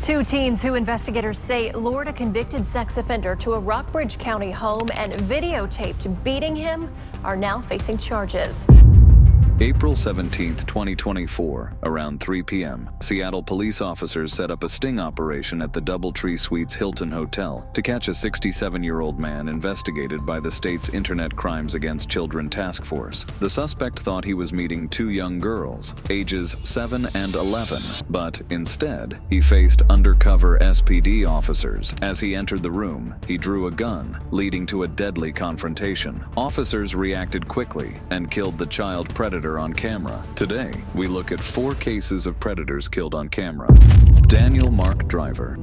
Two teens who investigators say lured a convicted sex offender to a Rockbridge County home and videotaped beating him are now facing charges. April 17, 2024, around 3 p.m., Seattle police officers set up a sting operation at the DoubleTree Suites Hilton Hotel to catch a 67-year-old man investigated by the state's Internet Crimes Against Children Task Force. The suspect thought he was meeting two young girls, ages 7 and 11, but instead, he faced undercover SPD officers. As he entered the room, he drew a gun, leading to a deadly confrontation. Officers reacted quickly and killed the child predator on camera. Today, we look at 4 cases of predators killed on camera. Daniel Mark Driver.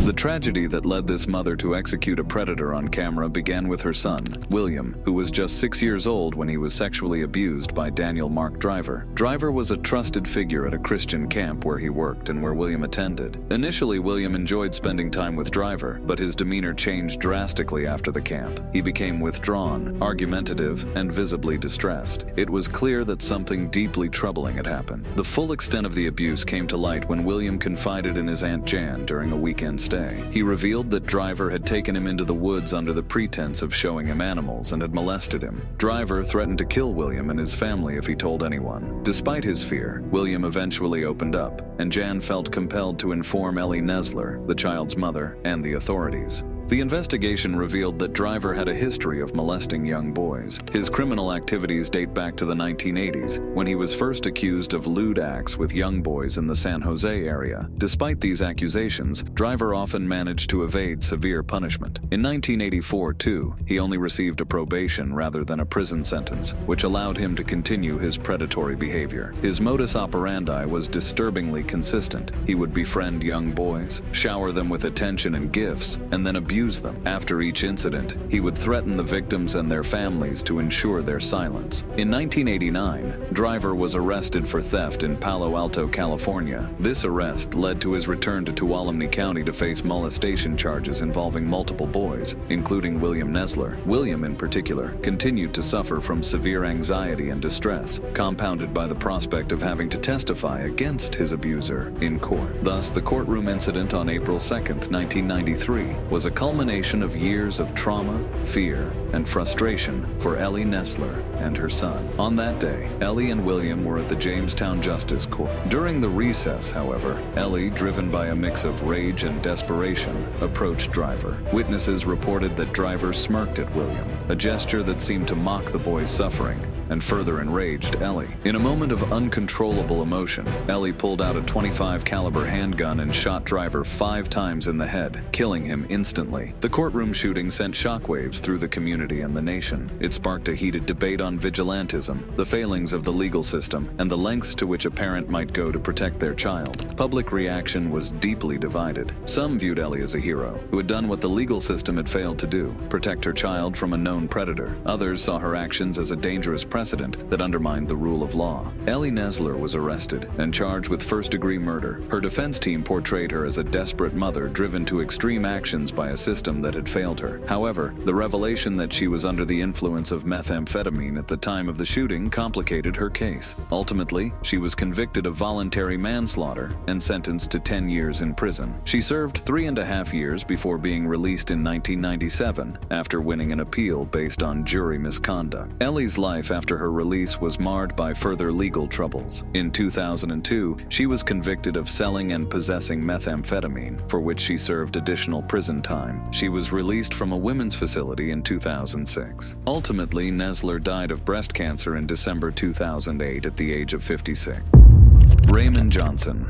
The tragedy that led this mother to execute a predator on camera began with her son, William, who was just 6 years old when he was sexually abused by Daniel Mark Driver. Driver was a trusted figure at a Christian camp where he worked and where William attended. Initially, William enjoyed spending time with Driver, but his demeanor changed drastically after the camp. He became withdrawn, argumentative, and visibly distressed. It was clear that something deeply troubling had happened. The full extent of the abuse came to light when William confided in his Aunt Jan during a weekend stay. He revealed that Driver had taken him into the woods under the pretense of showing him animals and had molested him. Driver threatened to kill William and his family if he told anyone. Despite his fear, William eventually opened up, and Jan felt compelled to inform Ellie Nesler, the child's mother, and the authorities. The investigation revealed that Driver had a history of molesting young boys. His criminal activities date back to the 1980s, when he was first accused of lewd acts with young boys in the San Jose area. Despite these accusations, Driver often managed to evade severe punishment. In 1984, too, he only received a probation rather than a prison sentence, which allowed him to continue his predatory behavior. His modus operandi was disturbingly consistent. He would befriend young boys, shower them with attention and gifts, and then abuse them. After each incident, he would threaten the victims and their families to ensure their silence. In 1989, Driver was arrested for theft in Palo Alto, California. This arrest led to his return to Tuolumne County to face molestation charges involving multiple boys, including William Nesler. William, in particular, continued to suffer from severe anxiety and distress, compounded by the prospect of having to testify against his abuser in court. Thus, the courtroom incident on April 2, 1993, was a culmination of years of trauma, fear, and frustration for Ellie Nesler and her son. On that day, Ellie and William were at the Jamestown Justice Court. During the recess, however, Ellie, driven by a mix of rage and desperation, approached Driver. Witnesses reported that Driver smirked at William, a gesture that seemed to mock the boy's suffering and further enraged Ellie. In a moment of uncontrollable emotion, Ellie pulled out a .25 caliber handgun and shot Driver 5 times in the head, killing him instantly. The courtroom shooting sent shockwaves through the community and the nation. It sparked a heated debate on vigilantism, the failings of the legal system, and the lengths to which a parent might go to protect their child. Public reaction was deeply divided. Some viewed Ellie as a hero, who had done what the legal system had failed to do, protect her child from a known predator. Others saw her actions as a dangerous precedent that undermined the rule of law. Ellie Nesler was arrested and charged with first-degree murder. Her defense team portrayed her as a desperate mother driven to extreme actions by a system that had failed her. However, the revelation that she was under the influence of methamphetamine at the time of the shooting complicated her case. Ultimately, she was convicted of voluntary manslaughter and sentenced to 10 years in prison. She served 3.5 years before being released in 1997 after winning an appeal based on jury misconduct. Ellie's life after her release was marred by further legal troubles. In 2002, she was convicted of selling and possessing methamphetamine, for which she served additional prison time. She was released from a women's facility in 2006. Ultimately, Nesler died of breast cancer in December 2008 at the age of 56. Raymond Johnson.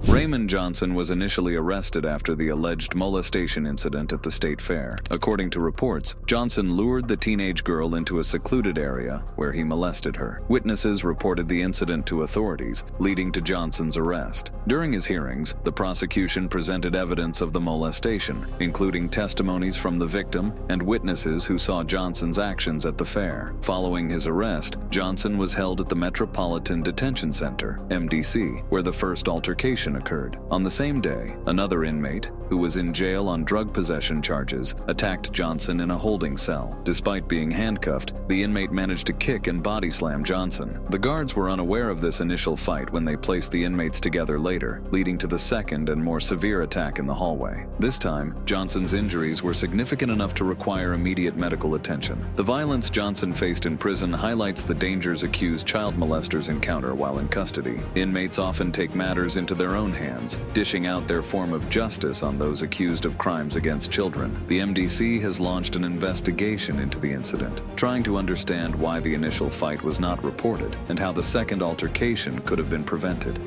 Raymond Johnson was initially arrested after the alleged molestation incident at the state fair. According to reports, Johnson lured the teenage girl into a secluded area where he molested her. Witnesses reported the incident to authorities, leading to Johnson's arrest. During his hearings, the prosecution presented evidence of the molestation, including testimonies from the victim and witnesses who saw Johnson's actions at the fair. Following his arrest, Johnson was held at the Metropolitan Detention Center, MDC, where the first altercation abduction occurred. On the same day, another inmate, who was in jail on drug possession charges, attacked Johnson in a holding cell. Despite being handcuffed, the inmate managed to kick and body slam Johnson. The guards were unaware of this initial fight when they placed the inmates together later, leading to the second and more severe attack in the hallway. This time, Johnson's injuries were significant enough to require immediate medical attention. The violence Johnson faced in prison highlights the dangers accused child molesters encounter while in custody. Inmates often take matters into their own hands, dishing out their form of justice on those accused of crimes against children. The MDC has launched an investigation into the incident, trying to understand why the initial fight was not reported and how the second altercation could have been prevented.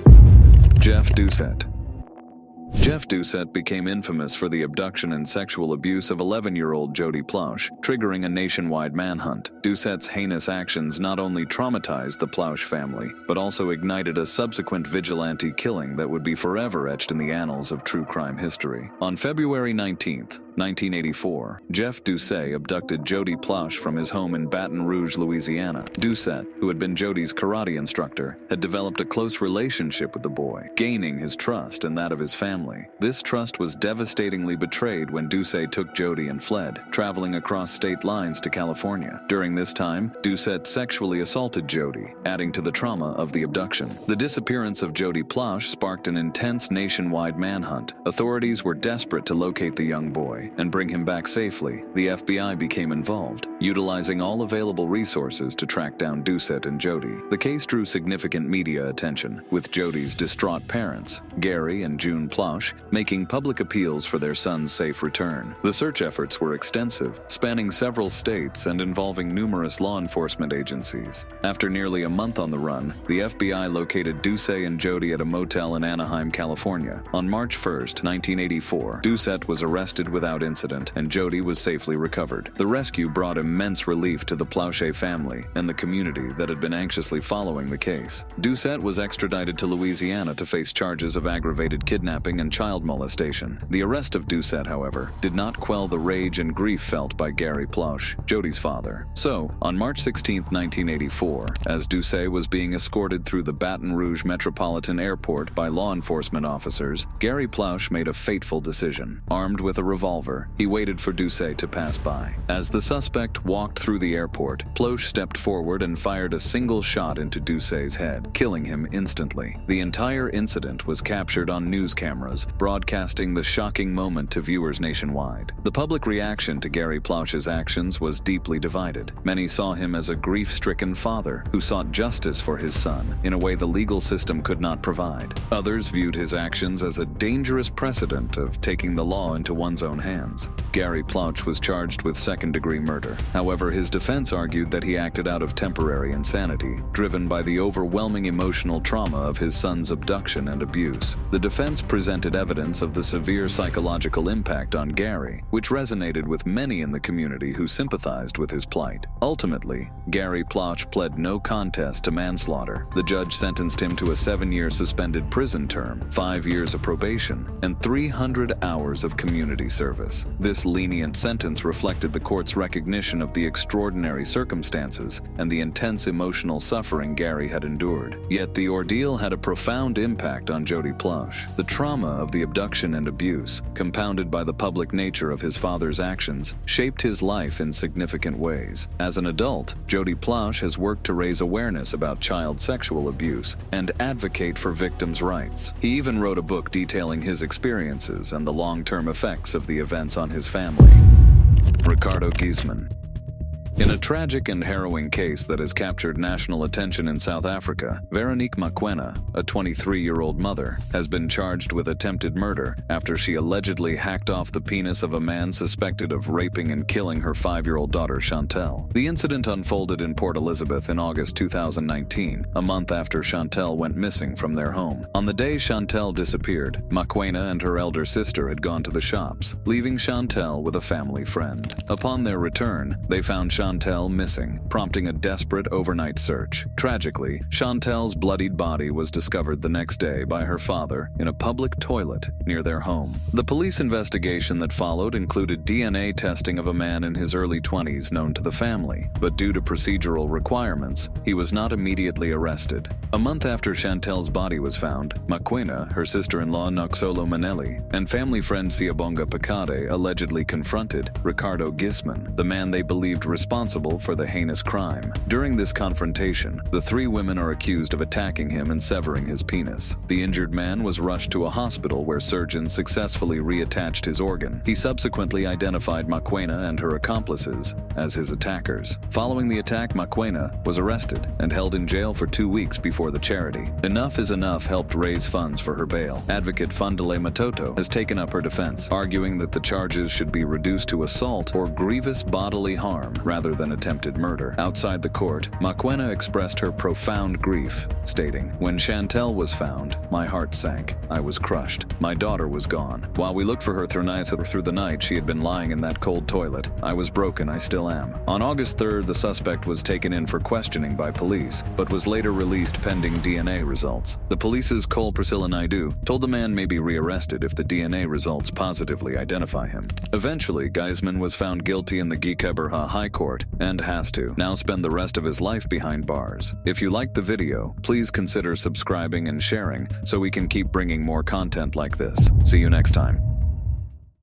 Jeff Doucette. Jeff Doucette became infamous for the abduction and sexual abuse of 11-year-old Jody Ploush, triggering a nationwide manhunt. Doucette's heinous actions not only traumatized the Ploush family, but also ignited a subsequent vigilante killing that would be forever etched in the annals of true crime history. On February 19th, 1984, Jeff Duay abducted Jody Ploush from his home in Baton Rouge, Louisiana. Doucette, who had been Jody's karate instructor, had developed a close relationship with the boy, gaining his trust and that of his family. This trust was devastatingly betrayed when Duay took Jody and fled, traveling across state lines to California. During this time, Doucette sexually assaulted Jody, adding to the trauma of the abduction. The disappearance of Jody Ploush sparked an intense nationwide manhunt. Authorities were desperate to locate the young boy and bring him back safely. The FBI became involved, utilizing all available resources to track down Doucette and Jody. The case drew significant media attention, with Jody's distraught parents, Gary and June Ploush, making public appeals for their son's safe return. The search efforts were extensive, spanning several states and involving numerous law enforcement agencies. After nearly a month on the run, the FBI located Doucette and Jody at a motel in Anaheim, California. On March 1st, 1984, Doucette was arrested without incident, and Jody was safely recovered. The rescue brought immense relief to the Ploush family and the community that had been anxiously following the case. Doucette was extradited to Louisiana to face charges of aggravated kidnapping and child molestation. The arrest of Doucette, however, did not quell the rage and grief felt by Gary Ploush, Jody's father. So, on March 16, 1984, as Doucette was being escorted through the Baton Rouge Metropolitan Airport by law enforcement officers, Gary Ploush made a fateful decision. Armed with a revolver, he waited for Doucette to pass by. As the suspect walked through the airport, Ploush stepped forward and fired a single shot into Doucette's head, killing him instantly. The entire incident was captured on news cameras, broadcasting the shocking moment to viewers nationwide. The public reaction to Gary Ploush's actions was deeply divided. Many saw him as a grief-stricken father who sought justice for his son in a way the legal system could not provide. Others viewed his actions as a dangerous precedent of taking the law into one's own hands. Gary Ploush was charged with second-degree murder. However, his defense argued that he acted out of temporary insanity, driven by the overwhelming emotional trauma of his son's abduction and abuse. The defense presented evidence of the severe psychological impact on Gary, which resonated with many in the community who sympathized with his plight. Ultimately, Gary Ploush pled no contest to manslaughter. The judge sentenced him to a 7-year suspended prison term, 5 years of probation, and 300 hours of community service. This lenient sentence reflected the court's recognition of the extraordinary circumstances and the intense emotional suffering Gary had endured. Yet the ordeal had a profound impact on Jody Ploush. The trauma of the abduction and abuse, compounded by the public nature of his father's actions, shaped his life in significant ways. As an adult, Jody Ploush has worked to raise awareness about child sexual abuse and advocate for victims' rights. He even wrote a book detailing his experiences and the long-term effects of the events on his family. Ricardo Giesman. In a tragic and harrowing case that has captured national attention in South Africa, Veronique Mokoena, a 23-year-old mother, has been charged with attempted murder after she allegedly hacked off the penis of a man suspected of raping and killing her 5-year-old daughter Chantel. The incident unfolded in Port Elizabeth in August 2019, a month after Chantel went missing from their home. On the day Chantel disappeared, Mokoena and her elder sister had gone to the shops, leaving Chantel with a family friend. Upon their return, they found Chantel Chantel missing, prompting a desperate overnight search. Tragically, Chantel's bloodied body was discovered the next day by her father in a public toilet near their home. The police investigation that followed included DNA testing of a man in his early 20s known to the family, but due to procedural requirements, he was not immediately arrested. A month after Chantel's body was found, Maquena, her sister-in-law Noxolo Manelli, and family friend Siabonga Picade allegedly confronted Ricardo Gisman, the man they believed responsible for the heinous crime. During this confrontation, the three women are accused of attacking him and severing his penis. The injured man was rushed to a hospital where surgeons successfully reattached his organ. He subsequently identified Maquena and her accomplices as his attackers. Following the attack, Maquena was arrested and held in jail for 2 weeks before the charity Enough is Enough helped raise funds for her bail. Advocate Fundale Matoto has taken up her defense, arguing that the charges should be reduced to assault or grievous bodily harm rather than attempted murder. Outside the court, Maquena expressed her profound grief, stating, "When Chantel was found, my heart sank. I was crushed. My daughter was gone. While we looked for her through the night, she had been lying in that cold toilet. I was broken. I still am." On August 3rd, the suspect was taken in for questioning by police, but was later released pending DNA results. The police's Cole Priscilla Naidu told the man may be rearrested if the DNA results positively identify him. Eventually, Gisman was found guilty in the Gikeberha High Court and has to now spend the rest of his life behind bars. If you liked the video, please consider subscribing and sharing so we can keep bringing more content like this. See you next time.